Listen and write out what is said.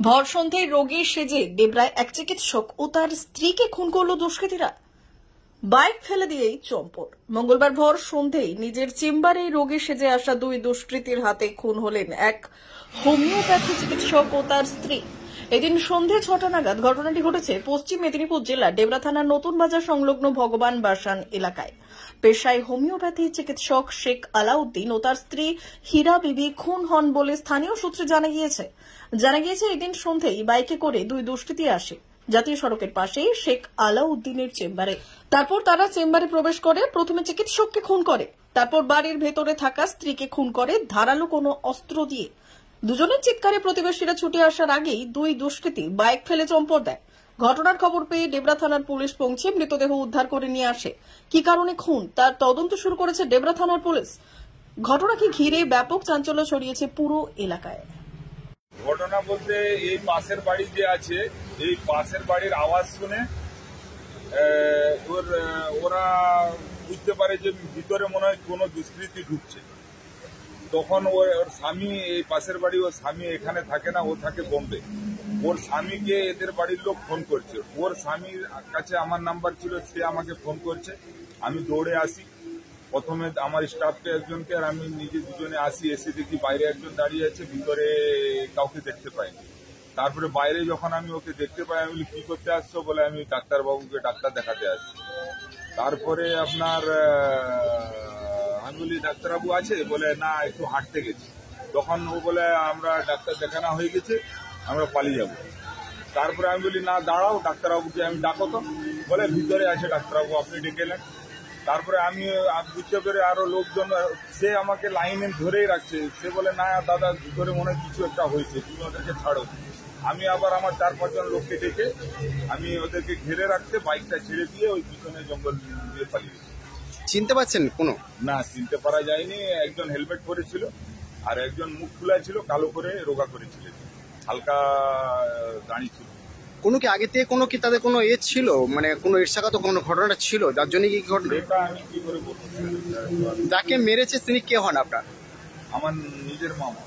ভর সন্ধ্যায় রোগী সেজে ডেবরায় এক চিকিৎসক ও তার স্ত্রীকে খুন করল দুষ্কৃতীরা। বাইক ফেলে দিয়েই চম্পট। মঙ্গলবার ভর সন্ধ্যায় নিজের চেম্বারে রোগী সেজে আসা দুই দুষ্কৃতীর হাতে খুন হলেন এক হোমিওপ্যাথি চিকিৎসক ও তার স্ত্রী। এদিন সন্ধে ৬টা নাগাদ ঘটনাটি ঘটেছে পশ্চিম মেদিনীপুর জেলার ডেবরা থানার নতুন বাজার সংলগ্ন ভগবান বাসান এলাকায়। পেশায় হোমিওপ্যাথি চিকিৎসক শেখ আলাউদ্দিন ও তার স্ত্রী হীরা বিবি খুন হন বলে স্থানীয় সূত্রে জানা গিয়েছে এদিন সন্ধ্যায় বাইকে করে দুই দুষ্কৃতী আসে জাতীয় সড়কের পাশেই শেখ আলাউদ্দিনের চেম্বারে। তারপর তারা চেম্বারে প্রবেশ করে প্রথমে চিকিৎসককে খুন করে, তারপর বাড়ির ভেতরে থাকা স্ত্রীকে খুন করে ধারালো কোনো অস্ত্র দিয়ে। দুজনের চিৎকারে প্রতিবেশীরা ছুটে আসার আগেই দুই দুষ্কৃতী বাইক ফেলে চম্পট দেয়। ঘটনার খবর পেয়ে ডেবরা থানার পুলিশ পৌঁছে মৃতদেহ উদ্ধার করে নিয়ে আসে। কি কারণে খুন তার তদন্ত শুরু করেছে ডেবরা থানার পুলিশ। ঘটনাকে ঘিরে ব্যাপক চাঞ্চল্য ছড়িয়েছে পুরো এলাকায়। ঘটনা বলতে এই পাশের বাড়ি যে আছে, এই পাশের বাড়ির আওয়াজ শুনে ওরা বুঝতে পারে যে ভিতরে মনে হয় কোনো দুষ্কৃতী ঢুকছে। তখন ওর স্বামী, এই পাশের বাড়ি, ওর স্বামী এখানে থাকে না, ও থাকে বোম্বে। ওর স্বামীকে এদের বাড়ির লোক ফোন করছে। ওর স্বামীর কাছে আমার নাম্বার ছিল, সে আমাকে ফোন করছে। আমি দৌড়ে আসি, প্রথমে আমার স্টাফকে একজনকে আর আমি নিজে দুজনে আসি। এসে দেখি বাইরে একজন দাঁড়িয়ে আছে, ভিতরে কাউকে দেখতে পাইনি। তারপরে বাইরে যখন আমি ওকে দেখতে পাই, আমি বলি কি করতে আসছো? বলে আমি ডাক্তারবাবুকে ডাক্তার দেখাতে আসছি। তারপরে আমি বলি ডাক্তারবাবু আছে? বলে না, একটু হাঁটতে গেছি। তখন ও বলে আমরা ডাক্তার দেখানো হয়ে গেছে, আমরা পালিয়ে যাব। তারপরে আমি বলি না, দাঁড়াও, ডাক্তারবাবুকে আমি ডাকো তো। বলে ভিতরে আছে ডাক্তারবাবু, আপনি ডেকে নেন। তারপরে আমি বুঝতে পেরে আরো লোকজন, সে আমাকে লাইনে ধরেই রাখছে। সে বলে না দাদা, ভিতরে মনে হয় কিছু একটা হয়েছে, তুমি ওদেরকে ছাড়ো। আমি আবার আমার ৪-৫ জন লোককে ডেকে আমি ওদেরকে ঘিরে রাখতে বাইকটা ছেড়ে দিয়ে ওই পিছনে জঙ্গল দিয়ে পালিয়েছি। চিনতে পারছেন কোনো? না, চিনতে পারা যায়নি। একজন হেলমেট পরেছিল আর একজন মুখ খোলা ছিল, কালো করে রোগা করেছিল, হালকা দাঁড়িয়ে ছিল। কোনো কি আগে থেকে কোনো কি তাদের কোনো ছিল, মানে কোনো ঈর্ষাগত কোনো ঘটনা ছিল যার জন্য কি ঘটনা? এটা আমি কি করে বলবো? যাকে মেরেছে তিনি কে হন আপনার? আমার নিজের মামা।